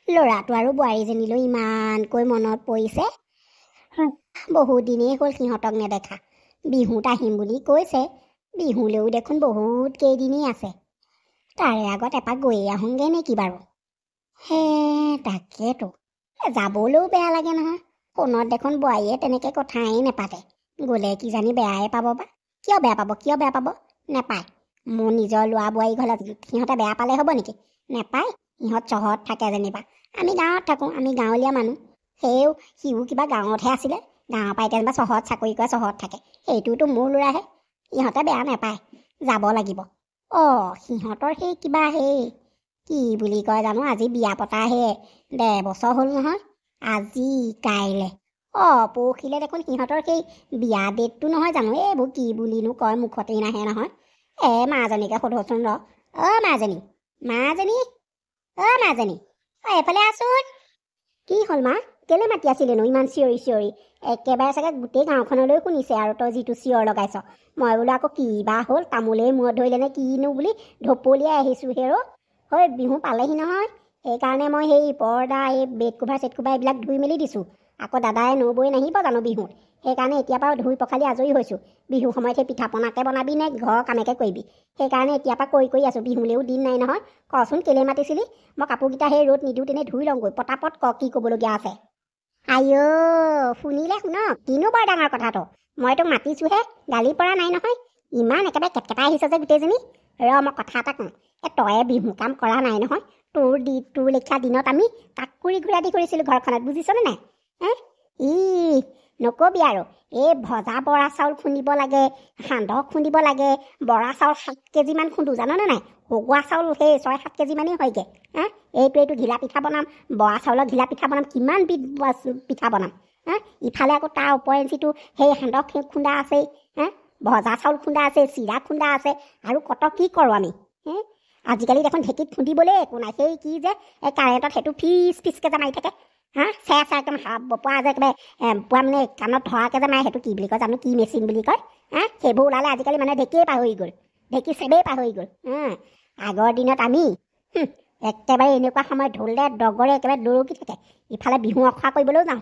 ল'ৰাটো আৰু বোৱাৰীজনীলৈ ইমানকৈ মনত পৰিছে। বহুত দিনেই হ'ল সিহঁতক নেদেখা। বিহুত আহিম বুলি কৈছে। বিহুলৈও দেখোন বহুত কেইদিনেই আছে। তাৰে আগত এপাক গৈয়ে আহোঁগৈ নেকি বাৰু? তাকেতো যাবলৈও বেয়া লাগে নহয়। ফোনত দেখোন বোৱাৰীয়ে তেনেকৈ কথাই নেপাতে। গ'লে কিজানি বেয়াই পাব বা। কিয় বেয়া পাব? নেপায়। মোৰ নিজৰ ল'ৰা বোৱাৰী ঘৰত সিহঁতে বেয়া পালে হ'ব নেকি? নেপায়। সিহঁত চহৰত থাকে যেনিবা, আমি গাঁৱত থাকোঁ। আমি গাঁৱলীয়া মানুহ। সিও কিবা গাঁৱতহে আছিলে। গাঁৱৰ পৰা এতিয়া যেনিবা চহৰত চাকৰি কৰে, চহৰত থাকে। সেইটোতো মোৰ ল'ৰাহে। সিহঁতে বেয়া নেপায়। যাব লাগিব। সিহঁতৰ কি বুলি কয় জানো, আজি বিয়া পতা 1.5 বছৰ হ'ল নহয়। আজি কাইলৈ পৰহিলে দেখোন সিহঁতৰ বিয়া ডেটটো নহয় জানো। এইবোৰ কি বুলিনো কয়, মুখতেই নাহে নহয়। মাজনীকে সোধোচোন ৰ। মাজনী, এফালে আছোন। কি হ'ল মা? কেলে মাতি আছিলেনো ইমান চিঞৰি? একেবাৰে চাগে গোটেই গাঁওখনলৈ শুনিছে আৰু তই যিটো চিঞৰ লগাইছ। মই বোলো আকৌ কি বা হ'ল, তামোলেই মূৰত ধৰিলে নে কিনো বুলি ঢপলিয়াই আহিছোঁ হেৰ'। বিহু পালেহি নহয়। সেইকাৰণে মই পৰ্দা, বেড কোভাৰ চেট কোভাৰ এইবিলাক ধুই মেলি দিছোঁ। আকৌ দাদাই নবৈ নাহিব জানো বিহুত। সেইকাৰণে এতিয়াৰ পৰা ধুই পখালি আজৰি হৈছোঁ। বিহু সময়ত পিঠা পনাকে বনাবি নে ঘৰৰ কামেকে কৰিবি? সেইকাৰণে এতিয়াৰ পৰা কৰি আছোঁ। বিহুলৈও দিন নাই নহয়। কচোন কেলে মাতিছিলি? মই কাপোৰকেইটা ৰ'দ নিদিওঁ তেনে ধুই লওঁগৈ। পটাপট ক কি ক'বলগীয়া আছে। শুনিলে শুনক, কিনো বৰ ডাঙৰ কথাটো। মই তোক মাতিছোঁহে, গালি পৰা নাই নহয়। ইমান একেবাৰে কেটকেটাই আহিছ যে গোটেইজনী। মই কথা এটা কওঁ। তয়ে বিহু কাম কৰা নাই নহয়। তোৰ লেখীয়া দিনত আমি কাকুৰি ঘূৰা দি কৰিছিলোঁ ঘৰখনত, বুজিছনে নাই? নকবি আৰু। ভজা বৰা চাউল খুন্দিব লাগে, সান্দহ খুন্দিব লাগে। বৰা চাউল 7 কেজিমান খুন্দো, জাননে নাই? সগুৱা চাউল 6-7 কেজিমানেই হয়গৈ। এইটো ঘিলা পিঠা বনাম, বৰা চাউলৰ ঘিলা পিঠা বনাম, কিমান বিধ পিঠা বনাম। ইফালে আকৌ তাৰ ওপৰেঞ্চিটো সান্দহ খুন্দা আছেই। ভজা চাউল খুন্দা আছে, চিৰা খুন্দা আছে, আৰু কত কি কৰোঁ আমি। আজিকালি দেখোন ঢেঁকীত খুন্দিবলৈ একো নাই। কি যে কাৰেণ্টত সেইটো ফিচকে যে মাৰি থাকে। চেৰ একদম পোৱা যে একেবাৰে পোৱা মানে কাণত ধৰাকৈ যে মাৰে, সেইটো কি বুলি কয় জানো, কি মেচিন বুলি কয়। সেইবোৰ ওলালে আজিকালি মানুহে ঢেঁকীয়ে পাহৰি গ'ল। ঢেঁকী চেবেই পাহৰি গ'ল। আগৰ দিনত আমি একেবাৰে এনেকুৱা সময়ত ঢোলে ডগৰে একেবাৰে দৰকি থাকে। ইফালে বিহু অখৰা কৰিবলৈও যাওঁ।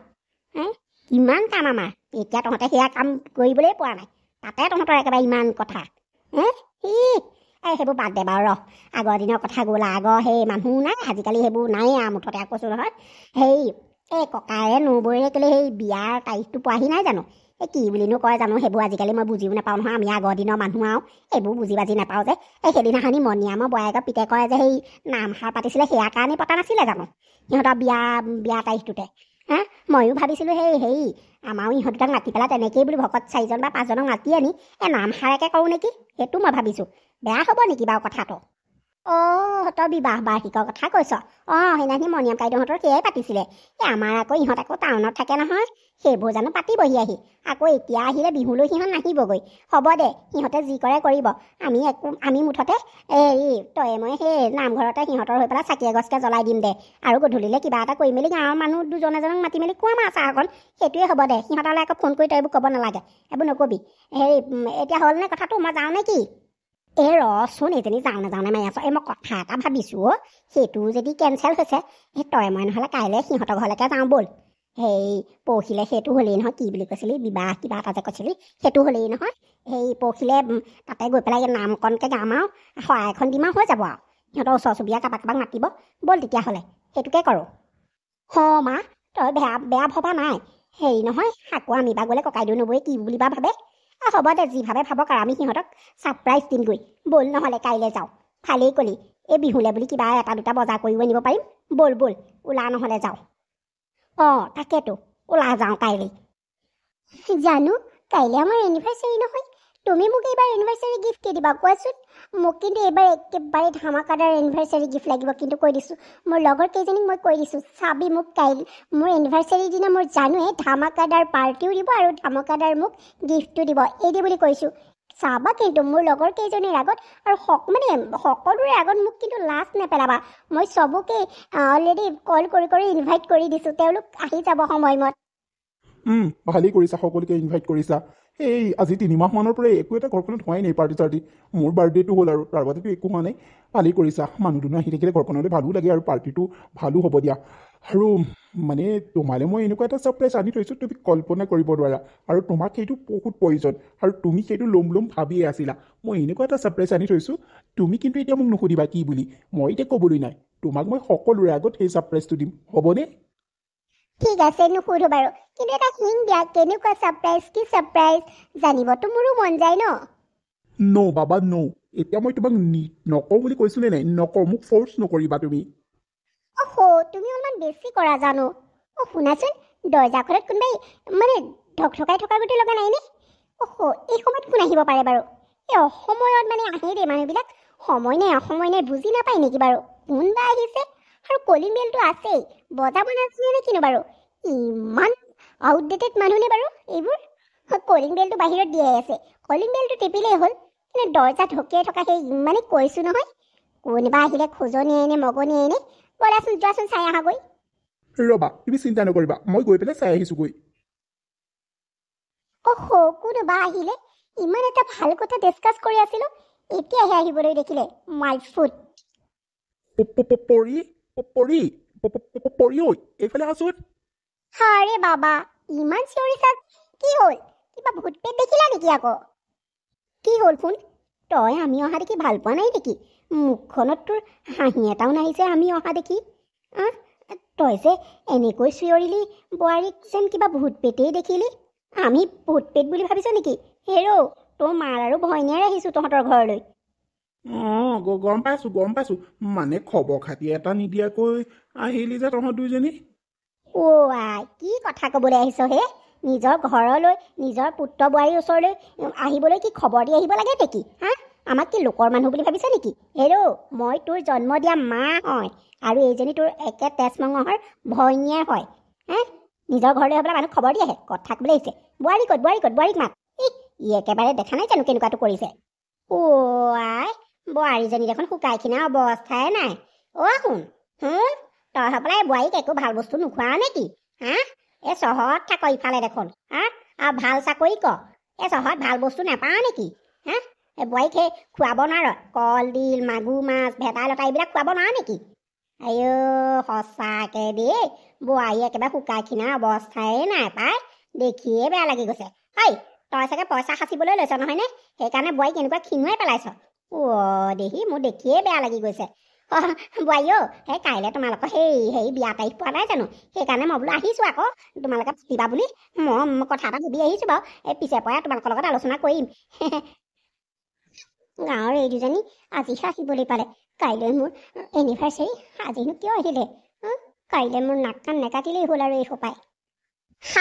কিমান কাম আমাৰ। এতিয়া তহঁতে সেয়া কাম কৰিবলৈ পোৱা নাই। তাতে তহঁতৰ একেবাৰে ইমান কথা। সেইবোৰ বাদ দে বাৰু ৰ। আগৰ দিনৰ কথা গ'ল। আগৰ মানুহ নাই, আজিকালি সেইবোৰ নায়েই আৰু। মুঠতে কৈছোঁ নহয়, ককায়ে নবৌৰে কেলে বিয়াৰ তাৰিখটো পোৱাহি নাই জানো। কি বুলিনো কয় জানো সেইবোৰ। আজিকালি মই বুজিও নাপাওঁ নহয়। আমি আগৰ দিনৰ মানুহ আৰু এইবোৰ বুজি বাজি নাপাওঁ যে। সেইদিনাখনি মণিয়ামৰ বয়াকৰ পিতেকৰে যে নামষাৰ পাতিছিলে, সেয়া কাৰণে পতা নাছিলে জানো সিহঁতৰ বিয়া তাৰিখটোতে। ময়ো ভাবিছিলোঁ আমাৰো ইহঁত দুটাক মাতি পেলাই তেনেকেই বুলি ভকত 4জন বা 5জনক মাতি আনি নামষাৰকে কৰোঁ নেকি, সেইটো মই ভাবিছোঁ। বেয়া হ'ব নেকি বাৰু কথাটো? তই বিবাহ বাৰ্ষিকৰ কথা কৈছ? সেইদিনাখনি মণিয়াম কাইদেউহঁতৰ সেয়াই পাতিছিলে। আমাৰ আকৌ ইহঁত আকৌ টাউনত থাকে নহয়। সেইবোৰ জানো পাতিবহি আহি। আকৌ এতিয়া আহিলে বিহুলৈ সিহঁত নাহিবগৈ। হ'ব দে, সিহঁতে যি কৰে কৰিব। আমি মুঠতে তয়ে মই নামঘৰতে সিহঁতৰ হৈ পেলাই চাকি এগছকে জ্বলাই দিম দে। আৰু গধূলিলৈ কিবা এটা কৰি মেলি গাঁৱৰ মানুহ 2জন এজনক মাতি মেলি খুৱাম আৰু চাহ অকণ। সেইটোৱে হ'ব দে। সিহঁতলৈ আকৌ ফোন কৰি তই এইবোৰ ক'ব নালাগে। এইবোৰ নকবি। এতিয়া হ'লনে কথাটো? মই যাওঁ নে কি? ৰচোন, এজনী যাওঁ নে মাৰি আছ। মই কথা এটা ভাবিছোঁ। সেইটো যদি কেঞ্চেল হৈছে, তই মই নহ'লে কাইলৈ সিহঁতৰ ঘৰলৈকে যাওঁ ব'ল। পৰহিলৈ সেইটো হ'লেই নহয়। কি বুলি কৈছিলি? বিবাহ কিবা এটা যে কৈছিলি, সেইটো হ'লেই নহয়। পৰহিলৈ তাতে গৈ পেলাই নামকণকৈ গাম আৰু শৰাই এখন দিম আৰু হৈ যাব আৰু। সিহঁতৰ ওচৰ চুবুৰীয়া কাৰোবাক মাতিব। ব'ল তেতিয়াহ'লে সেইটোকে কৰোঁ। মা, তই বেয়া ভবা নাই। নহয়, আকৌ আমি বা গ'লে ককাইদেউ নবৌয়ে কি বুলি বা ভাবে। হ'ব দে, যি ভাবে ভাবক আৰু। আমি সিহঁতক ছাৰপ্ৰাইজ দিমগৈ। ব'ল নহ'লে কাইলৈ যাওঁ। ভালেই কলি। বিহুলে বুলি কিবা এটা দুটা বজাৰ কৰিও আনিব পাৰিম। ব'ল ওলা নহ'লে যাওঁ। তাকেতো, ওলা যাওঁ কাইলৈ। জানো, কাইলৈ আমাৰ এনিভাৰ্চাৰী নহয়। তুমি মোক এইবাৰ এনিভাৰ্চাৰী গিফ্ট কি দিবা কোৱাচোন? মোক কিন্তু এইবাৰ একেবাৰে ধামাকাদাৰ এনিভাৰ্চাৰী গিফ্ট লাগিব। কিন্তু কৈ দিছোঁ, মোৰ লগৰ কেইজনীক মই কৈ দিছোঁ, চাবি মোক মোৰ এনিভাৰ্চাৰীৰ দিনা মোৰ জানোৱে ধামাকাদাৰ পাৰ্টিও দিব আৰু ধামাকাদাৰ মোক গিফ্টটো দিব। এইদি বুলি কৈছোঁ। চাবা কিন্তু মোৰ লগৰ কেইজনীৰ আগত, আৰু সকলোৰে আগত মোক কিন্তু লাজ নেপেলাবা। মই চবকে অলৰেডি কল কৰি ইনভাইট কৰি দিছোঁ। তেওঁলোক আহি যাব সময়মত। ভালেই কৰিছা, সকলোকে ইনভাইট কৰিছা। এই আজি 3 মাহমানৰ পৰা একো এটা ঘৰখনত হোৱাই নাই পাৰ্টি চাৰ্টি। মোৰ বাৰ্থডেটো হ'ল আৰু তাৰ বাদেতো একো হোৱা নাই। ভালেই কৰিছা, মানুহ দুনুহ আহি থাকিলে ঘৰখনলৈ ভালো লাগে আৰু পাৰ্টিটো ভালো হ'ব দিয়া। আৰু মানে তোমালৈ মই এনেকুৱা এটা ছাৰপ্ৰাইজ আনি থৈছোঁ তুমি কল্পনা কৰিব নোৱাৰা। আৰু তোমাক সেইটো বহুত প্ৰয়োজন আৰু তুমি সেইটো ল'ম ল'ম ভাবিয়ে আছিলা। মই এনেকুৱা এটা ছাৰপ্ৰাইজ আনি থৈছোঁ, তুমি কিন্তু এতিয়া মোক নুসুধিবা কি বুলি, মই এতিয়া ক'বলৈ নাই। তোমাক মই সকলোৰে আগত সেই ছাৰপ্ৰাইজটো দিম, হ'বনে? ঠিক আছে, নুসুধো বাৰু, কিন্তু এটা হিং দিয়া, কেনেকুৱা ছাৰপ্ৰাইজ, কি ছাৰপ্ৰাইজ জানিবতো মোৰো মন যায় ন। ন' বাবা ন'। এতিয়া মই তোমাক নকওঁ বুলি কৈছোনে নাই, নকওঁ, মোক ফ'ৰ্চ নকৰিবা তুমি। তুমি অলপমান বেছি কৰা জানো। শুনাচোন, দৰ্জাখনত কোনোবাই মানে ঢকঢকাই থকা গোটেই লগা নাইনে? এই সময়ত কোন আহিব পাৰে বাৰু? এই অসময়ত মানে আহে দেই মানুহবিলাক, সময় নাই অসময় নাই বুজি নাপায় নেকি বাৰু? কোনবা আহিছে আৰু কলিং বেলটো আছেই, বজাব নাজানে নে কিনো বাৰু? ইমান আউটডেটেড মানুহ নে বাৰু এইবোৰ? কলিং বেলটো বাহিৰত দিয়াই আছে, কলিং বেলটো টিপিলেই হ'ল, কিন্তু দৰ্জা ঢকিয়াই থকা সেই ইমানেই কৈছোঁ নহয়। কোনোবা আহিলে খোজনীয়াই নে মগনীয়াই নে? ব'লাচোন, যোৱাচোন চাই আহাগৈ। ৰ'বা, তুমি চিন্তা নকৰিবা, মই গৈ পেলাই চাই আহিছোঁগৈ। কোনোবা আহিলে, ইমান এটা ভাল কথা ডিছকাছ কৰি আছিলো, এতিয়াহে আহিবলৈ দেখিলে। My foot. পৰি পৰি পৰি ঐ, এইফালে আছোন। আৰে বাবা, ইমান চিঞৰিছা, কি হ'ল? কিবা ভূত পেট দেখিলা নেকি আকৌ? কি হ'ল ফোন? তই আমি অহা দেখি ভাল পোৱা নাই নেকি? মুখখনত তোৰ হাঁহি এটাও নাহিছে আমি অহা দেখি। তই যে এনেকৈ চিঞৰিলি, বোৱাৰীক যেন কিবা ভূত পেটেই দেখিলি। আমি ভূত পেট বুলি ভাবিছ নেকি? হেৰৌ, তোৰ মাৰ আৰু ভনীয়ে আহিছোঁ তহঁতৰ ঘৰলৈ। গম পাইছোঁ, মানে খবৰ খাতি এটা নিদিয়াকৈ আহিলি যে তহঁত দুইজনী। আই, কি কথা ক'বলৈ আহিছ হে? নিজৰ ঘৰলৈ, নিজৰ পুত্ৰ বোৱাৰীৰ ওচৰলৈ আহিবলৈ কি খবৰ দি আহিব লাগে নেকি? আমাক কি লোকৰ মানুহ বুলি ভাবিছ নেকি? হেৰৌ, মই তোৰ জন্ম দিয়া মা হয়, আৰু এইজনী তোৰ একে তেজ মঙহৰ ভনীয়ে হয়। নিজৰ ঘৰলৈ হ'বলৈ মানুহ খবৰ দি আহে, কথা ক'বলৈ আহিছে। বোৱাৰী ক'ত, বোৱাৰীক মাত। ই একেবাৰে দেখা নাই জানো কেনেকুৱাটো কৰিছে? আই, বোৱাৰীজনী দেখোন শুকাই খিনা অৱস্থাই নাই। শুন, তই হ'বলাই বোৱাৰীক একো ভাল বস্তু নোখোৱা নেকি? এই চহৰত থাক ইফালে দেখোন, আৰু ভাল চাকৰি কৰ, এই চহৰত ভাল বস্তু নাপাওঁ নেকি? এই বোৱাৰীক সেই খুৱাব নোৱাৰ, কলডিল, মাগুৰ মাছ, ভেদাইলতা এইবিলাক খুৱাব নোৱাৰ নেকি? সঁচাকে দেই, বোৱাৰী একেবাৰে শুকাই খিনা অৱস্থাই নাই পাই, দেখিয়ে বেয়া লাগি গৈছে। তই চাগে পইচা সাঁচিবলৈ লৈছ নহয়নে? সেইকাৰণে বোৱাৰীক এনেকুৱা খিনুৱাই পেলাইছ। দেহি, মোৰ দেখিয়ে বেয়া লাগি গৈছে। বোৱাৰী সেই কাইলৈ তোমালোকৰ সেই বিয়া তাৰিখ পোৱা নাই জানো? সেইকাৰণে মই বোলো আহিছোঁ আকৌ, তোমালোকে পাতিবা বুলি মই কথা এটা ভাবি আহিছোঁ বাৰু। এই পিছে পৰে তোমালোকৰ লগত আলোচনা কৰিম। গাঁৱৰ এই দুজনী আজিহে আহিবলৈ পালে। কাইলৈ মোৰ এনিভাৰ্চাৰী, আজিনো কিয় আহিলে? কাইলৈ মোৰ নাক কাণ নেকাটিলেই হ'ল আৰু এই সোপাই।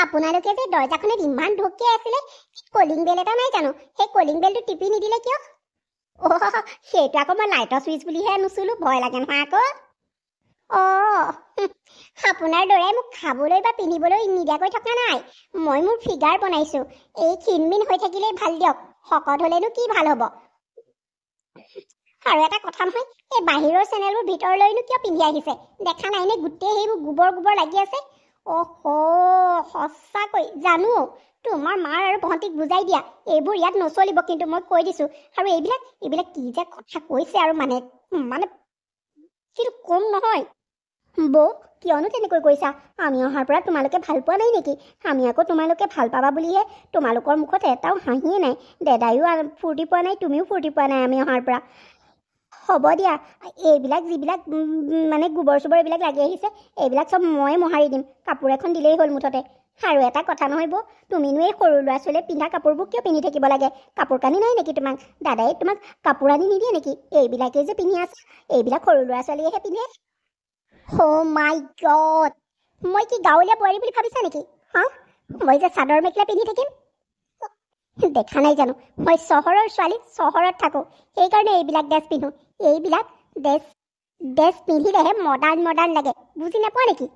আপোনালোকে যে দৰ্জাখনত ইমান ঢকিয়াই আছিলে, কলিং বেল এটা নাই জানো? সেই কলিং বেলটো টিপি নিদিলে কিয়? সেইটো আকৌ মই লাইটৰ চুইচ বুলিহে নুচুলো, ভয় লাগে নহয় আকৌ। আপোনাৰ দৰে মোক খাবলৈ বা পিন্ধিবলৈ নিদিয়াকৈ থকা নাই। মই মোৰ ফিগাৰ বনাইছোঁ, এই ক্ষীণমিন হৈ থাকিলেই ভাল দিয়ক, শকত হ'লেনো কি ভাল হ'ব? আৰু এটা কথা নহয়, এই বাহিৰৰ চেনেলবোৰ ভিতৰলৈনো কিয় পিন্ধি আহিছে? দেখা নাইনে গোটেই সেইবোৰ গোবৰ গোবৰ লাগি আছে? সঁচাকৈ জানো, তোমাৰ মাৰ আৰু ভণ্টিক বুজাই দিয়া, এইবোৰ ইয়াত নচলিব কিন্তু মই কৈ দিছোঁ। আৰু এইবিলাক কি যে কথা কৈছে আৰু মানে কিন্তু কম নহয়। বৌ, কিয়নো তেনেকৈ কৈছা? আমি অহাৰ পৰা তোমালোকে ভাল পোৱা নাই নেকি? আমি আকৌ তোমালোকে ভাল পাবা বুলিহে, তোমালোকৰ মুখত এটাও হাঁহিয়ে নাই। দাদাইও ফূৰ্তি পোৱা নাই, তুমিও ফূৰ্তি পোৱা নাই আমি অহাৰ পৰা। হ'ব দিয়া, এইবিলাক যিবিলাক মানে গোবৰ চোবৰ এইবিলাক লাগি আহিছে, এইবিলাক চব ময়ে মোহাৰি দিম, কাপোৰ এখন দিলেই হ'ল মুঠতে। আৰু এটা কথা নহয় বৌ, তুমিনো এই সৰু ল'ৰা ছোৱালীয়ে পিন্ধা কাপোৰবোৰ কিয় পিন্ধি থাকিব লাগে? কাপোৰ কানি নাই নেকি তোমাক? দাদাই তোমাক কাপোৰ আনি নিদিয়ে নেকি? এইবিলাকেই যে পিন্ধি আছা, এইবিলাক সৰু ল'ৰা ছোৱালীয়েহে পিন্ধে। মাই গড, মই কি গাঁৱলীয়া বোৱাৰী বুলি ভাবিছা নেকি? মই যে চাদৰ মেখেলা পিন্ধি থাকিম? দেখা নাই জানো, মই চহৰৰ ছোৱালী, চহৰত থাকোঁ, সেইকাৰণে এইবিলাক ড্ৰেছ পিন্ধো। এইবিলাক ড্ৰেছ পিন্ধিলেহে মডাৰ্ণ লাগে, বুজি নাপোৱা নেকি?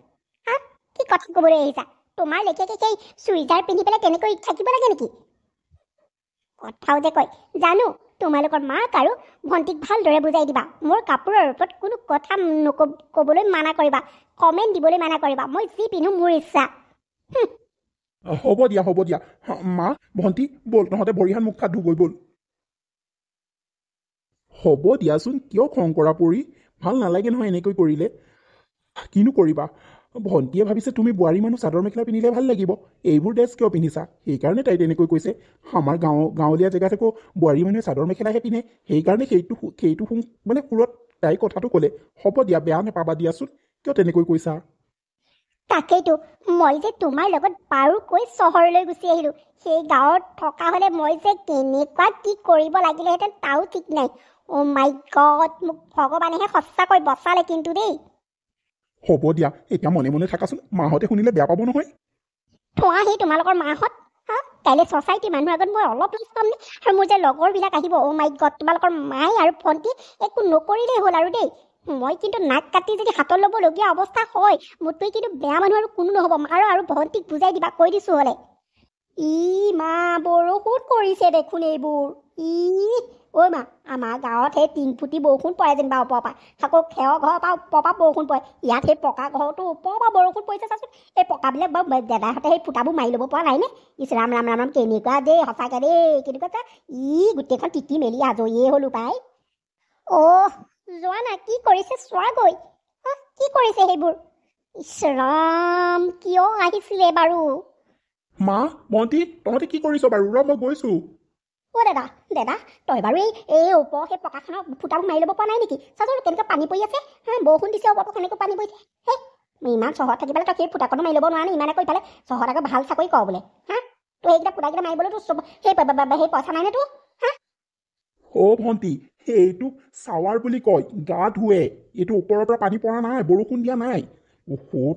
কি কথা ক'বলৈ আহিছা? তোমাৰ লেখীয়াকৈ সেই চুইজাৰ পিন্ধি পেলাই তেনেকৈ থাকিব লাগে নেকি? কথাও যে কয়, জানো। তোমালোকৰ মাক আৰু ভণ্টিক ভালদৰে বুজাই দিবা, মোৰ কাপোৰৰ ওপৰত কোনো কথা ক'বলৈ মানা কৰিবা, কমেণ্ট দিবলৈ মানা কৰিবা। মই যি পিন্ধো মোৰ ইচ্ছা। হ'ব দিয়া মা ভণ্টি ব'ল তহঁতে ভৰিহাত মুখ হাত ধুগৈ ব'ল হ'ব দিয়াচোন কিয় খং কৰা পৰি ভাল নালাগে নহয় এনেকৈ কৰিলে কিনো কৰিবা ভণ্টিয়ে ভাবিছে তুমি বোৱাৰী মানুহ চাদৰ মেখেলা পিন্ধিলে ভাল লাগিব এইবোৰ ড্ৰেছ কিয় পিন্ধিছা সেইকাৰণে তাই তেনেকৈ কৈছে আমাৰ গাঁৱলীয়া জেগাত আকৌ বোৱাৰী মানুহে চাদৰ মেখেলাহে পিন্ধে সেইকাৰণে সেইটো মানে সুৰত তাই কথাটো ক'লে হ'ব দিয়া বেয়া নাপাবা দিয়াচোন কিয় তেনেকৈ কৈছা তাকেইতো মই যে তোমাৰ লগত পাৰো কৈ চহৰলৈ গুচি আহিলোঁ সেই গাঁৱত থকা হ'লে মই যে কেনেকুৱা কি কৰিব লাগিলেহেঁতেন তাও ঠিক নাই অ' মাই গড মোক ভগৱানেহে সঁচাকৈ বচালে কিন্তু দেই হ'ব দিয়া এতিয়া মনে মনে থাকাচোন মাহঁতে শুনিলে বেয়া পাব নহয় থোৱাহি তোমালোকৰ মাহঁত হা কাইলৈ ছ'চাইটি মানুহৰ আগত মই অলপ লাজ পাম নে আৰু মোৰ যে লগৰবিলাক আহিব অ' মাই গড তোমালোকৰ মায়ে আৰু ভণ্টি একো নকৰিলেই হ'ল আৰু দেই মই কিন্তু নাক কাটি যদি হাতত ল'বলগীয়া অৱস্থা হয় মোতকৈ কিন্তু বেয়া মানুহ আৰু কোনো নহ'ব মাৰো আৰু ভণ্টিক বুজাই দিবা কৈ দিছোঁ হ'লে ই মা বৰষুণ পৰিছে দেখোন এইবোৰ ঐ মা আমাৰ গাঁৱত সেই 3 ফুটি বৰষুণ পৰে যেনিবা ওপৰৰ পৰা আকৌ খেৰৰ ঘৰৰ পৰা ওপৰৰ পৰা বৰষুণ পৰে ইয়াত সেই পকা ঘৰটো ওপৰৰ পৰা বৰষুণ পৰিছে চাচোন এই পকাবিলাক বাৰু দাদাহঁতে সেই ফুটাবোৰ মাৰি ল'ব পৰা নাই নে ইছ ৰাম ৰাম ৰাম ৰাম কেনেকুৱা দেই সঁচাকৈ দেই কেনেকুৱা গোটেইখন তিতি মেলি আজৰিয়ে হ'লো পাই অ' যোৱা না কি কৰিছে চোৱাগৈ কি কৰিছে সেইবোৰ ইছ ৰাম কিয় আহিছিলে বাৰু মা ভণ্টি তহঁতে কি কৰিছ বাৰু ৰ মই গৈছোঁ অ' দাদা তই বাৰু এই ওপৰৰ সেই পকাখনৰ ফুটাবোৰ মাৰি ল'ব পৰা নাই নেকি চাচোন কেনেকৈ পানী পৰি আছে বৰষুণ দিছে ওপৰৰ পৰা কেনেকৈ পানী পৰিছে হে ইমান চহৰত থাকি পেলাই তই সেই ফুটাখনো মাৰি ল'ব নোৱাৰ নে ইমান আকৌ ইফালে চহৰত আকৌ ভাল চাকৰি কৰ বোলে তই সেইকেইটা ফুটাকেইটা মাৰিবলৈ তোৰ সেই পইচা নাই নে তোৰ অ' ভণ্টি এইটো চাৱাৰ বুলি কয় গা ধুৱে এইটো ওপৰৰ পৰা পানী পৰা নাই বৰষুণ দিয়া নাই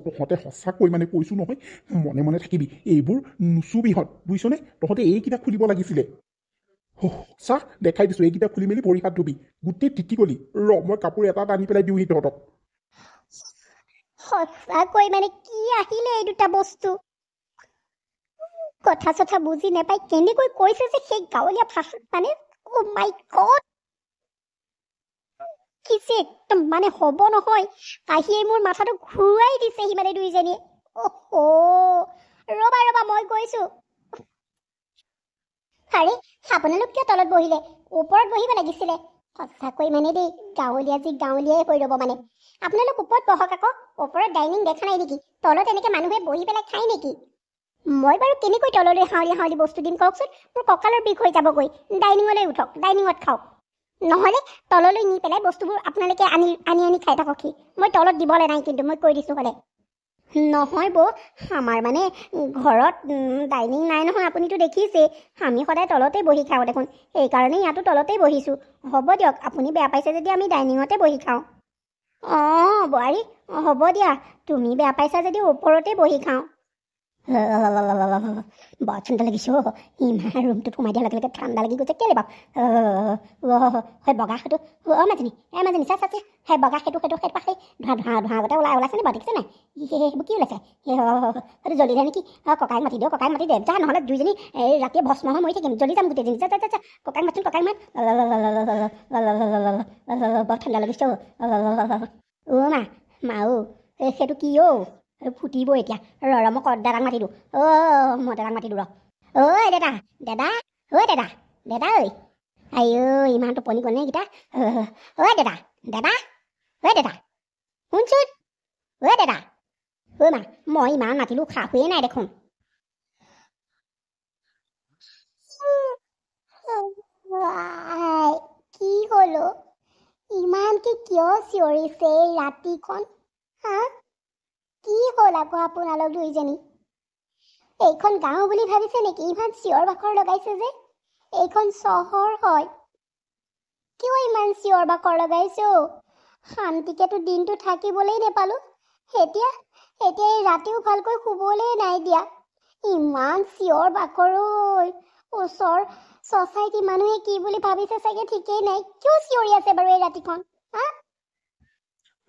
তহঁতে সঁচাকৈ মানে কৈছোঁ নহয় মনে মনে থাকিবি এইবোৰ নুচুবিহঁত বুজিছনে তহঁতে এইকেইটা খুলিব লাগিছিলে চাহ দেখাই দিছোঁ এইকেইটা খুলি মেলি ভৰি হাত ধুবি গোটেই তিতি গলি ৰ মই কাপোৰ এটা আনি পেলাই দিওঁহি তহঁতক সঁচাকৈ মানে কি আহিলে এই দুটা বস্তু কথা চথা বুজি নাপাই কেনেকৈ কৈছে যে সেই গাঁৱলীয়া ভাষাত মানে অ' মাই গড কি যে একদম মানে হ'ব নহয় আহিয়ে মোৰ মাথাটো ঘূৰাই দিছে সি মানে দুইজনীয়ে ৰবা মই গৈছো আৰে আপোনালোক কিয় তলত বহিলে ওপৰত বহিব লাগিছিলে সঁচাকৈ মানে দেই গাঁৱলীয়া যি গাঁৱলীয়াই হৈ ৰ'ব মানে আপোনালোক ওপৰত বহক আকৌ ওপৰত ডাইনিং দেখা নাই নেকি তলত এনেকৈ মানুহে বহি পেলাই খায় নেকি মই বাৰু কেনেকৈ তললৈ হাউলি বস্তু দিম কওকচোন মোৰ কঁকালৰ বিষ হৈ যাবগৈ ডাইনিঙলৈ উঠক ডাইনিঙত খাওক নহ'লে তললৈ নি পেলাই বস্তুবোৰ আপোনালোকে আনি খাই থাককহি মই তলত দিবলৈ নাই কিন্তু মই কৈ দিছোঁ হ'লে নহয় বৌ আমাৰ মানে ঘৰত ডাইনিং নাই নহয় আপুনিতো দেখিছেই আমি সদায় তলতেই বহি খাওঁ দেখোন সেইকাৰণে ইয়াতো তলতেই বহিছোঁ হ'ব দিয়ক আপুনি বেয়া পাইছে যদি আমি ডাইনিঙতে বহি খাওঁ অঁ বোৱাৰী হ'ব দিয়া তুমি বেয়া পাইছা যদি ওপৰতে বহি খাওঁ বৰ ঠাণ্ডা লাগিছে ইমান ৰুমটোত সোমাই দিয়াৰ লগে লগে ঠাণ্ডা লাগি গৈছে কেলে বাৰু সেই বগা সেইটো মাজনী চা সেই বগা সেইটো সেই ধোঁৱা আগতে ওলাইছে নে বাৰু দেখিছে নাই সেইবোৰ কি ওলাইছে সেইটো জ্বলি যায় নেকি ককাইক মাতি দিয়ক ককাইক মাতি দে যা নহ'লে দুইজনী ৰাতিয়ে ভস্ম হৈ মৰি থাকিম জ্বলি যাম গোটেইজনী যা ককাইক মাত বৰ ঠাণ্ডা লাগিছে মা সেইটো কি ফুটিব এতিয়া মই দাদাক মাতি দিওঁ মই দাদাক মাতি দিওঁ ঐ দাদা আই ইমান টোপনি গ'ল নে এইকেইটা দাদা শুনচোন দাদা মা মই ইমান মাতিলোঁ খা শুয়ে নাই দেখোন কি হলো ইমানকে কিয় চিঞৰিছে ৰাতিখন কি হ'ল আকৌ আপোনালোক দুইজনী এইখন গাঁও বুলি ভাবিছে নেকি ইমান চিঞৰ বাখৰ লগাইছে যে এইখন চহৰ হয় কিয় ইমান চিঞৰ বাখৰ লগাইছে শান্তিকেতো দিনটো থাকিবলৈ নেপালো এতিয়া এই ৰাতিও ভালকৈ শুবলৈ নাই দিয়া ইমান চিঞৰ বাখৰ ওচৰ ছ'চাইটি মানুহে কি বুলি ভাবিছে চাগে ঠিকেই নাই কিয় চিঞৰি আছে বাৰু এই ৰাতিখন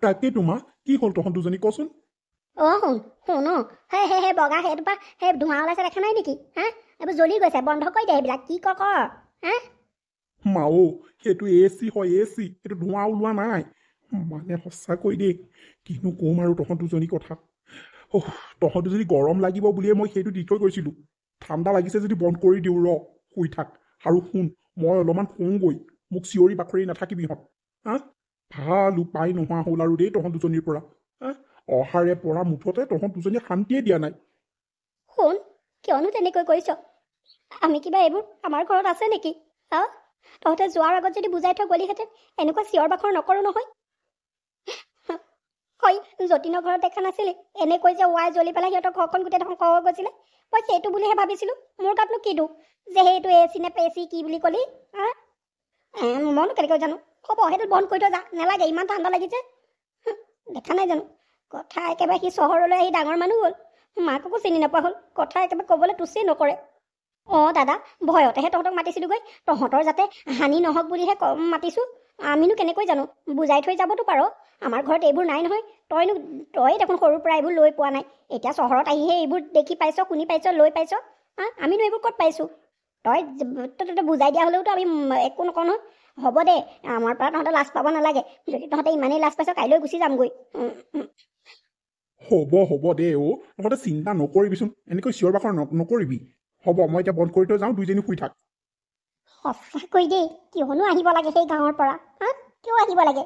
তাকে তোমাৰ কি হ'ল তহঁত দুজনী কচোন শুন সেই বগা সেইটোপা সেই ধোঁৱা ওলাইছে দেখা নাই নেকি এইবোৰ জ্বলি গৈছে বন্ধ কৰি দে সেইবিলাক কি কৰ মাও সেইটো এচি হয় এচি সেইটো ধোঁৱা ওলোৱা নাই মানে সঁচাকৈ দেই কিনো ক'ম আৰু তহঁত দুজনী কথা তহঁতি যদি গৰম লাগিব বুলিয়ে মই সেইটো দি থৈ গৈছিলোঁ। ঠাণ্ডা লাগিছে যদি বন্ধ কৰি দিওঁ ৰ, শুই থাক। আৰু শুন, মই অলপমান শুওঁগৈ, মোক চিঞৰি বাখৰি নাথাকিবিহঁত। হা, ভাল উপায় নোহোৱা হ'ল আৰু দেই তহঁত দুজনীৰ পৰা। হা, অহাৰে পৰা মুঠতে তহঁত দুজনীয়ে শান্তিয়ে দিয়া নাই। শুন, কিয়নো তেনেকৈ কৈছ? আমি কিবা এইবোৰ আমাৰ ঘৰত আছে নেকি? হা, তহঁতে যোৱাৰ আগত যদি বুজাই থৈ গলিহেঁতেন এনেকুৱা চিঞৰ বাখৰ নকৰোঁ নহয়। হয়, যতীনৰ ঘৰত দেখা নাছিলি এনেকৈ যে ৱাই জ্বলি পেলাই সিহঁতৰ ঘৰখন গোটেই ধ্বংস হৈ গৈছিলে? মই সেইটো বুলিহে ভাবিছিলোঁ। মোৰ গাতনো কি দুখ যে সেইটো এচি নে পেচি কি বুলি ক'লি? হা, মইনো কেনেকৈ জানো? হ'ব, সেইটো বন্ধ কৰি থৈ যা, নেলাগে, ইমান ঠাণ্ডা লাগিছে। দেখা নাই জানো কথা একেবাৰে সি চহৰলৈ আহি ডাঙৰ মানুহ হ'ল, মাককো চিনি নোপোৱা হ'ল, কথা একেবাৰে ক'বলৈ তুচেই নকৰে। অঁ দাদা, ভয়তেহে তহঁতক মাতিছিলোঁগৈ, তহঁতৰ যাতে হানি নহওক বুলিহে মাতিছোঁ। আমিনো কেনেকৈ জানো? বুজাই থৈ যাবতো পাৰ, আমাৰ ঘৰত এইবোৰ নাই নহয়। তই দেখোন সৰুৰ পৰা এইবোৰ লৈ পোৱা নাই, এতিয়া চহৰত আহিহে এইবোৰ দেখি পাইছ, শুনি পাইছ, লৈ পাইছ। হা, আমিনো এইবোৰ ক'ত পাইছোঁ? তই বুজাই দিয়া হ'লেওতো আমি একো নকওঁ নহয়। হ'ব দে, আমাৰ পৰা তহঁতে লাজ পাব নালাগে। যদি তহঁতে ইমানেই লাজ পাইছ, কাইলৈ গুচি যামগৈ। হ'ব দে তহঁতে চিন্তা নকৰিবিচোন, এনেকৈ চিঞৰ বাখৰ নকৰিবি। হ'ব, মই এতিয়া বন্ধ কৰি থৈ যাওঁ, দুইজনী শুই থাক। সঁচাকৈ দেই, কিয়নো আহিব লাগে সেই গাঁৱৰ পৰা? হা, কিয় আহিব লাগে?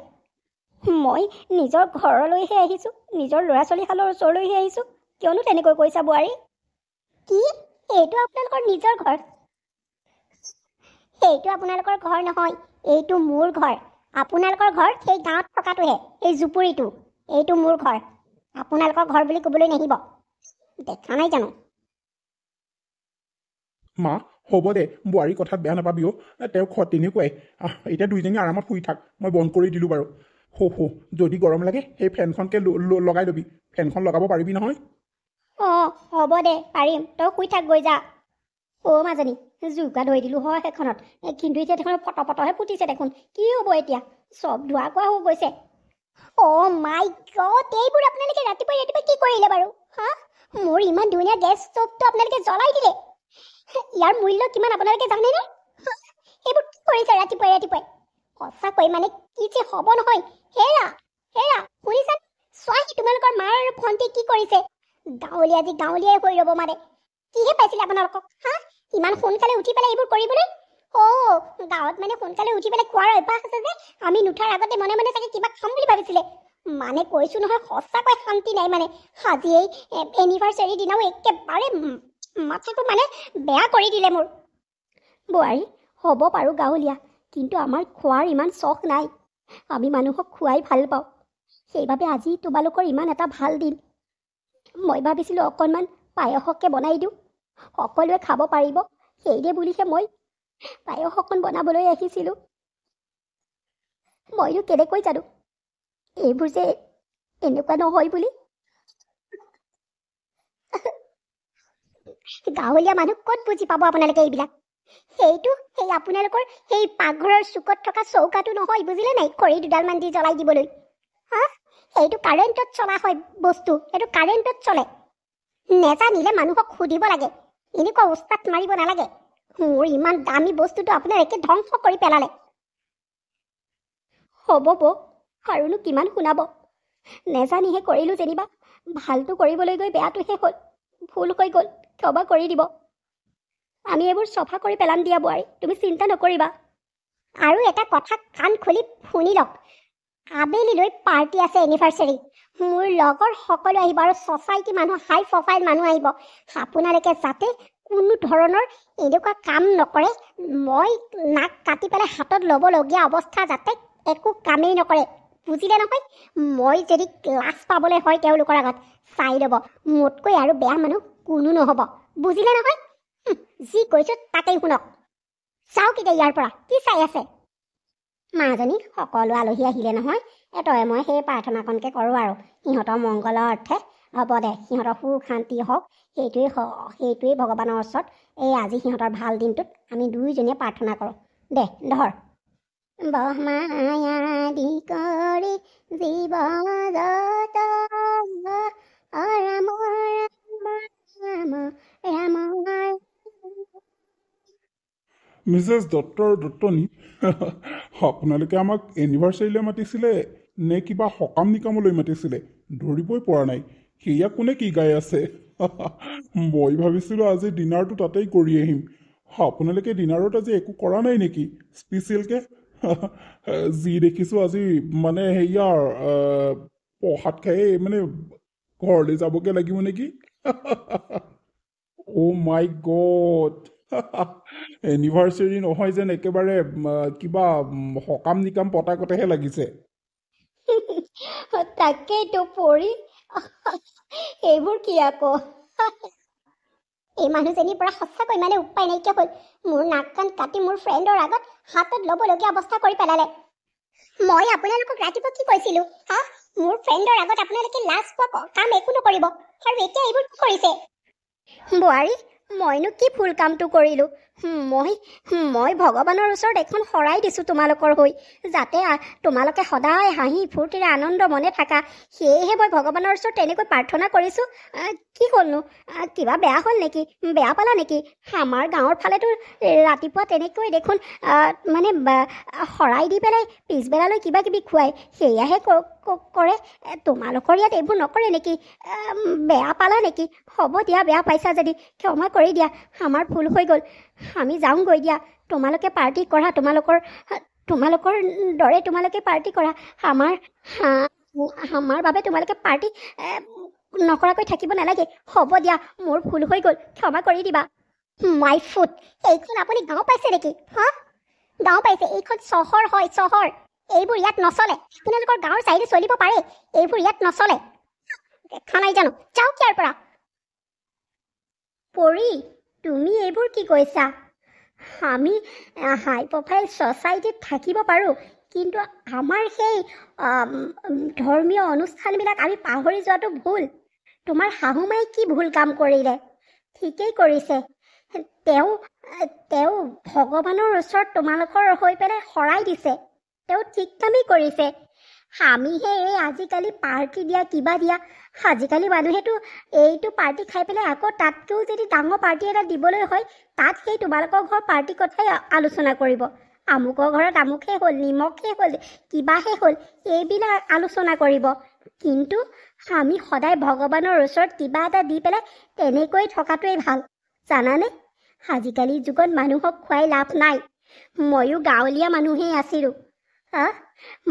মই নিজৰ ঘৰলৈহে আহিছোঁ, নিজৰ ল'ৰা ছোৱালীহালৰ ওচৰলৈহে আহিছোঁ। কিয়নো তেনেকৈ কৈছা বোৱাৰী? কি, এইটো আপোনালোকৰ নিজৰ ঘৰ? সেইটো আপোনালোকৰ ঘৰ নহয়, এইটো মোৰ ঘৰ। আপোনালোকৰ ঘৰ সেই গাঁৱত থকাটোহে, এই জুপুৰিটো। এইটো মোৰ ঘৰ, আপোনালোকৰ ঘৰ বুলি ক'বলৈ নাহিব। দেখা নাই জানো? মা, হ'ব দে, বোৱাৰীৰ কথাত বেয়া নাপাবি অ', তেওঁ তেনেকুৱাই। এতিয়া দুইজনী আৰামত শুই থাক, মই বন্ধ কৰি দিলোঁ বাৰু। যদি গৰম লাগে সেই ফেনখনকে লগাই ল'বি, ফেনখন লগাব পাৰিবি নহয়? অঁ হ'ব দে, পাৰিম, তই শুই থাক, গৈ যা। অ' মাজনী, জুইকা ধৰি দিলোঁ হয় সেইখনত, কিন্তু এতিয়া দেখোন পটহে ফুটিছে দেখোন। কি হ'ব এতিয়া? চব ধোৱা কোৱা হৈ গৈছে। অ' মাই গড, এইবোৰ আপোনালোকে ৰাতিপুৱা ৰাতিপুৱা কি কৰিলে বাৰু? হা, মোৰ ইমান ধুনীয়া গেছ ষ্টভটো আপোনালোকে জ্বলাই দিলে। ইয়াৰ মূল্য কিমান আপোনালোকে জানেনে? এইবোৰ কি কৰিছে ৰাতিপুৱাই ৰাতিপুৱাই? সঁচাকৈ মানে কি যে হ'ব নহয়। হেৰা শুনিছা? চোৱাহি তোমালোকৰ মা আৰু ভণ্টি কি কৰিছে। গাঁৱলীয়াই হৈ ৰ'ব মানে। কিহে পাইছিলে আপোনালোকক? হা, ইমান সোনকালে উঠি পেলাই এইবোৰ কৰিবলৈ? গাঁৱত মানে সোনকালে উঠি পেলাই খোৱাৰ অভ্যাস আছে যে, আমি নুঠাৰ আগতে মনে মনে চাগে কিবা খাম বুলি ভাবিছিলে। মানে কৈছোঁ নহয়, সঁচাকৈ শান্তি নাই মানে। আজি এই এনিভাৰ্চাৰী দিনাও একেবাৰে মাথাটো মানে বেয়া কৰি দিলে মোৰ। বোৱাৰী, হ'ব পাৰোঁ গাঁৱলীয়া, কিন্তু আমাৰ খোৱাৰ ইমান চখ নাই। আমি মানুহক খুৱাই ভাল পাওঁ, সেইবাবে আজি তোমালোকৰ ইমান এটা ভাল দিন। মই ভাবিছিলোঁ অকণমান পায়সকে বনাই দিওঁ, সকলোৱে খাব পাৰিব, সেইদে বুলিহে মই পায়স অকণ বনাবলৈ আহিছিলোঁ। মইনো কেনেকৈ জানো এইবোৰ যে এনেকুৱা নহয় বুলি। গাঁৱলীয়া মানুহ ক'ত বুজি পাব আপোনালোকে এইবিলাক? সেই আপোনালোকৰ সেই পাকঘৰৰ চুকত থকা চৌকাটো নহয়, বুজিলে নাই? খৰি দুডালমান দি জ্বলাই দিবলৈ। হা, সেইটো কাৰেণ্টত চলা হয় বস্তু, সেইটো কাৰেণ্টত চলে। নেজানিলে মানুহক সুধিব লাগে, এনেকুৱা উস্তাদ মাৰিব নালাগে। মোৰ ইমান দামী বস্তুটো আপোনালোকে ধ্বংস কৰি পেলালে। হ'ব আৰুনো কিমান শুনাব? নেজানিহে কৰিলোঁ যেনিবা, ভালটো কৰিবলৈ গৈ বেয়াটোহে হ'ল। ভুল হৈ গ'ল, ক্ষমা কৰি দিব। আমি এইবোৰ চফা কৰি পেলাম দিয়া বোৱাৰী, তুমি চিন্তা নকৰিবা। আৰু এটা কথা কাণ খুলি শুনি লওক, আবেলিলৈ পাৰ্টি আছে, এনিভাৰ্চাৰী। মোৰ লগৰ সকলো আহিব আৰু ছ'চাইটি মানুহ, হাই প্ৰফাইল মানুহ আহিব। আপোনালোকে যাতে কোনো ধৰণৰ এনেকুৱা কাম নকৰে, মই নাক কাটি পেলাই হাতত ল'বলগীয়া অৱস্থা যাতে একো কামেই নকৰে, বুজিলে নহয়? মই যদি লাজ পাবলৈ হয় তেওঁলোকৰ আগত, চাই ল'ব, মোতকৈ আৰু বেয়া মানুহ কোনো নহ'ব, বুজিলে নহয়? যি কৈছোঁ তাতেই শুনক। চাওক এতিয়া ইয়াৰ পৰা, কি চাই আছে? মাজনী, সকলো আলহী আহিলে নহয়, তই মই সেই প্ৰাৰ্থনাকণকে কৰোঁ আৰু সিহঁতৰ মংগলৰ অৰ্থে। হ'ব দে, সিহঁতৰ সুখ শান্তি হওক, সেইটোৱেই ভগৱানৰ ওচৰত এই আজি সিহঁতৰ ভাল দিনটোত আমি দুইজনীয়ে প্ৰাৰ্থনা কৰোঁ। দে ধৰ। বহমায়াদি কৰি জীৱ জগত ৰাম ৰাম ৰাম। মিছেছ দত্তনী, আপোনালোকে আমাক এনিভাৰ্চাৰীলৈ মাতিছিলে নে কিবা সকাম নিকামলৈ মাতিছিলে? ধৰিবই পৰা নাই। সেয়া কোনে কি গাই আছে? মই ভাবিছিলোঁ আজি ডিনাৰটো তাতেই কৰি আহিম। আপোনালোকে ডিনাৰত আজি একো কৰা নাই নেকি স্পেচিয়েলকৈ? যি দেখিছোঁ আজি মানে সেয়াৰ প্ৰসাদ খায়েই মানে ঘৰলৈ যাবগৈ লাগিব নেকি? অ' মাই গড! এনিভাৰ্চেৰী নহয় যেন একেবাৰে কিবা সকাম নিকাম পতা কথাহে লাগিছে। তাকেইতো পৰি। এইবোৰ কি আকৌ? এই মানুহজনীৰ পৰা সঁচাকৈ মানে উপায় নাইকিয়া হ'ল। মোৰ নাক কাণ কাটি মোৰ ফ্ৰেণ্ডৰ আগত হাতত ল'বলগীয়া অৱস্থা কৰি পেলালে। মই আপোনালোকক ৰাতিপুৱা কি কৈছিলোঁ? হা, মোৰ ফ্ৰেণ্ডৰ আগত আপোনালোকে লাজ পোৱা কাম একো নকৰিব। আৰু এতিয়া এইবোৰ কি কৰিছে? বোৱাৰী, মইনো কি ভুল কামটো কৰিলোঁ? মই ভগৱানৰ ওচৰত এখন শৰাই দিছোঁ তোমালোকৰ হৈ, যাতে তোমালোকে সদায় হাঁহি ফূৰ্তিৰে আনন্দ মনে থাকা। সেয়েহে মই ভগৱানৰ ওচৰত তেনেকৈ প্ৰাৰ্থনা কৰিছোঁ। কি হ'লনো? কিবা বেয়া হ'ল নেকি? বেয়া পালা নেকি? আমাৰ গাঁৱৰ ফালেতো ৰাতিপুৱা তেনেকৈ দেখোন মানে শৰাই দি পেলাই পিছবেলালৈ কিবা কিবি খুৱাই, সেয়াহে কৰে। তোমালোকৰ ইয়াত এইবোৰ নকৰে নেকি? বেয়া পালা নেকি? হ'ব দিয়া, বেয়া পাইছা যদি ক্ষমা কৰি দিয়া। আমাৰ ভুল হৈ গ'ল। আমি যাওঁগৈ দিয়া। তোমালোকে পাৰ্টি কৰা, তোমালোকৰ দৰে তোমালোকে পাৰ্টি কৰা। আমাৰ বাবে তোমালোকে পাৰ্টি নকৰাকৈ থাকিব নালাগে। হ'ব দিয়া, মোৰ ভুল হৈ গ'ল, ক্ষমা কৰি দিবা। My foot! এইখন আপুনি গাঁও পাইছে নেকি? হা, গাঁও পাইছে? এইখন চহৰ হয়, চহৰ। এইবোৰ ইয়াত নচলে। আপোনালোকৰ গাঁৱৰ চাইডে চলিব পাৰে, এইবোৰ ইয়াত নচলে। দেখা নাই জানো? যাওক ইয়াৰ পৰা। পৰি, তুমি এইবোৰ কি কৈছা? আমি হাই প্ৰফাইল ছ'চাইটিত থাকিব পাৰোঁ, কিন্তু আমাৰ সেই ধৰ্মীয় অনুষ্ঠানবিলাক আমি পাহৰি যোৱাটো ভুল। তোমাৰ শাহুমাই কি ভুল কাম কৰিলে? ঠিকেই কৰিছে। তেওঁ ভগৱানৰ ওচৰত তোমালোকৰ হৈ পেলাই শৰাই দিছে। তেওঁ ঠিক কামেই কৰিছে। আমিহে এই আজিকালি পাৰ্টি দিয়া, কিবা দিয়া। আজিকালি মানুহেতো এইটো পাৰ্টি খাই পেলাই আকৌ তাতকৈও যদি ডাঙৰ পাৰ্টি এটা দিবলৈ হয়, তাত সেই তোমালোকৰ ঘৰৰ পাৰ্টি কথাই আলোচনা কৰিব। আমুকৰ ঘৰত আমুকহে হ'ল, নিমখহে হ'ল, কিবাহে হ'ল, এইবিলাক আলোচনা কৰিব। কিন্তু আমি সদায় ভগৱানৰ ওচৰত কিবা এটা দি পেলাই তেনেকৈ থকাটোৱেই ভাল, জানানে? আজিকালিৰ যুগত মানুহক খুৱাই লাভ নাই। ময়ো গাঁৱলীয়া মানুহেই আছিলোঁ।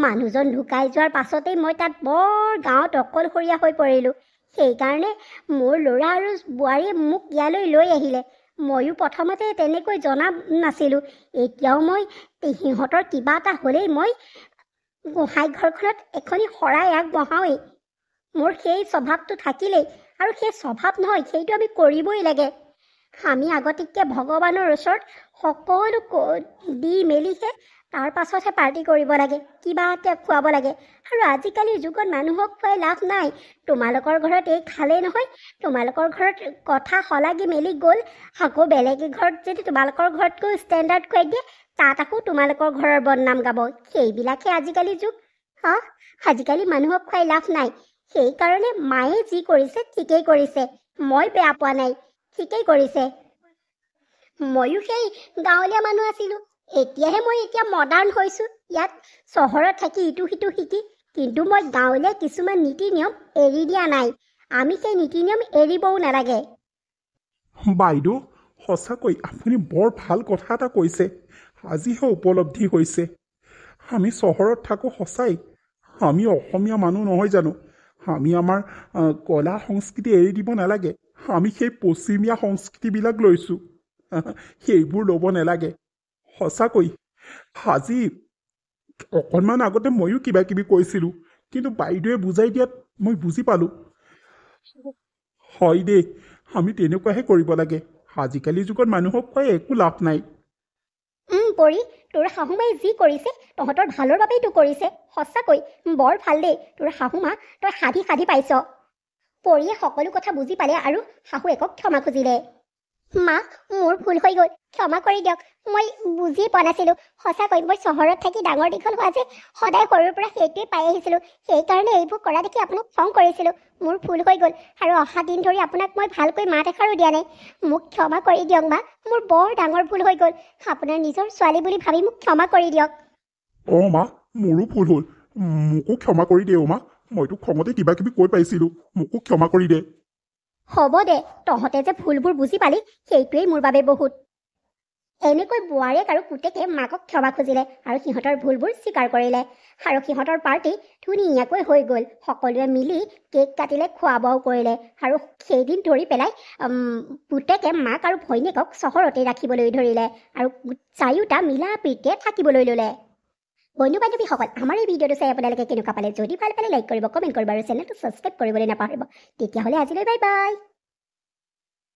মানুহজন ঢুকাই যোৱাৰ পাছতেই মই তাত বৰ গাঁৱত অকলশৰীয়া হৈ পৰিলোঁ। সেইকাৰণে মোৰ ল'ৰা আৰু বোৱাৰীয়ে মোক ইয়ালৈ লৈ আহিলে। ময়ো প্ৰথমতে তেনেকৈ জনা নাছিলোঁ। এতিয়াও মই সিহঁতৰ কিবা এটা হ'লেই মই গোহাঁই ঘৰখনত এখনি শৰাই আগবঢ়াওঁৱেই। মোৰ সেই স্বভাৱটো থাকিলেই, আৰু সেই স্বভাৱ নহয়, সেইটো আমি কৰিবই লাগে। আমি আগতীয়াকৈ ভগৱানৰ ওচৰত সকলো দি মেলিহে তাৰ পাছতহে পাৰ্টি কৰিব লাগে, কিবা এটা খুৱাব লাগে। আৰু আজিকালিৰ যুগত মানুহক খুৱাই লাভ নাই। তোমালোকৰ ঘৰত এই খালেই নহয়, তোমালোকৰ ঘৰত কথা শলাগি মেলি গ'ল, আকৌ বেলেগে ঘৰত যদি তোমালোকৰ ঘৰতকৈ ষ্টেণ্ডাৰ্ড খুৱাই দিয়ে, তাত আকৌ তোমালোকৰ ঘৰৰ বদনাম গাব। সেইবিলাকে আজিকালি যুগ। আজিকালি মানুহক খুৱাই লাভ নাই। সেইকাৰণে মায়ে যি কৰিছে ঠিকেই কৰিছে, মই বেয়া পোৱা নাই, ঠিকেই কৰিছে। ময়ো সেই গাঁৱলীয়া মানুহ আছিলোঁ। এতিয়াহে মই মডাৰ্ণ হৈছোঁ, ইয়াত চহৰত থাকি ইটো সিটো শিকি। কিন্তু মই গাঁৱলীয়া কিছুমান নীতি নিয়ম এৰি দিয়া নাই। আমি সেই নীতি নিয়ম এৰিবও নালাগে। বাইদেউ, সঁচাকৈ আপুনি বৰ ভাল কথা এটা কৈছে। আজিহে উপলব্ধি হৈছে। আমি চহৰত থাকোঁ সঁচাই, আমি অসমীয়া মানুহ নহয় জানো? আমি আমাৰ কলা সংস্কৃতি এৰি দিব নালাগে। আমি সেই পশ্চিমীয়া সংস্কৃতিবিলাক লৈছোঁ, সেইবোৰ ল'ব নালাগে। সঁচাকৈ আজি অকণমান আগতে ময়ো কিবা কিবি কৈছিলোঁ, কিন্তু বাইদেৱে বুজাই দিয়াত মই বুজি পালোঁ। হয় দেই, আমি তেনেকুৱাহে কৰিব লাগে। আজিকালি যুগত মানুহক খুৱাই একো লাভ নাই। পৰি, তোৰ শাহুমাই যি কৰিছে তহঁতৰ ভালৰ বাবেইতো কৰিছে। সঁচাকৈ বৰ ভাল দেই, তোৰ শাহুমা তই সাধি পাইছ। পৰিয়ে সকলো কথা বুজি পালে আৰু শাহুৱেকক ক্ষমা খুজিলে। মা, মোৰ ভুল হৈ গ'ল, ক্ষমা কৰি দিয়ক। মই বুজি পোৱা নাছিলোঁ। সঁচাকৈ মই চহৰত থাকি ডাঙৰ দীঘল হোৱা যে, সদায় সৰুৰ পৰা সেইটোৱে পাই আহিছিলোঁ। সেইকাৰণে এইবোৰ কৰা দেখি আপোনাক খং কৰিছিলোঁ। মোৰ ভুল হৈ গ'ল, আৰু অহা দিন ধৰি আপোনাক মই ভালকৈ মাত এষাৰো দিয়া নাই। মোক ক্ষমা কৰি দিয়ক মা, মোৰ বৰ ডাঙৰ ভুল হৈ গ'ল। আপোনাৰ নিজৰ ছোৱালী বুলি ভাবি মোক ক্ষমা কৰি দিয়ক। মা, মোৰো ভুল হ'ল, মোকো ক্ষমা কৰি দিয়ক মা। মইতো খঙতে কিবা কিবি কৈ পাইছিলোঁ মোকো ক্ষমা কৰি দে হ'ব দে, তহঁতে যে ভুলবোৰ বুজি পালি সেইটোৱেই মোৰ বাবে বহুত। এনেকৈ বোৱাৰীয়েক আৰু পুতেকে মাকক ক্ষমা খুজিলে আৰু সিহঁতৰ ভুলবোৰ স্বীকাৰ কৰিলে আৰু সিহঁতৰ পাৰ্টি ধুনীয়াকৈ হৈ গ'ল। সকলোৱে মিলি কেক কাটিলে, খোৱা বোৱাও কৰিলে আৰু সেইদিন ধৰি পেলাই পুতেকে মাক আৰু ভৈনীয়েকক চহৰতে ৰাখিবলৈ ধৰিলে আৰু চাৰিওটা মিলা প্ৰীতিৰে থাকিবলৈ ল'লে। বন্ধু বান্ধৱীসকল, আমাৰ এই ভিডিঅ'টো চাই আপোনালোকে কেনেকুৱা পালে? যদি ভাল পালে লাইক কৰিব, কমেণ্ট কৰিব আৰু চেনেলটো ছাবস্ক্ৰাইব কৰিবলৈ নাপাহৰিব। তেতিয়াহ'লে আজিলৈ বাই বাই।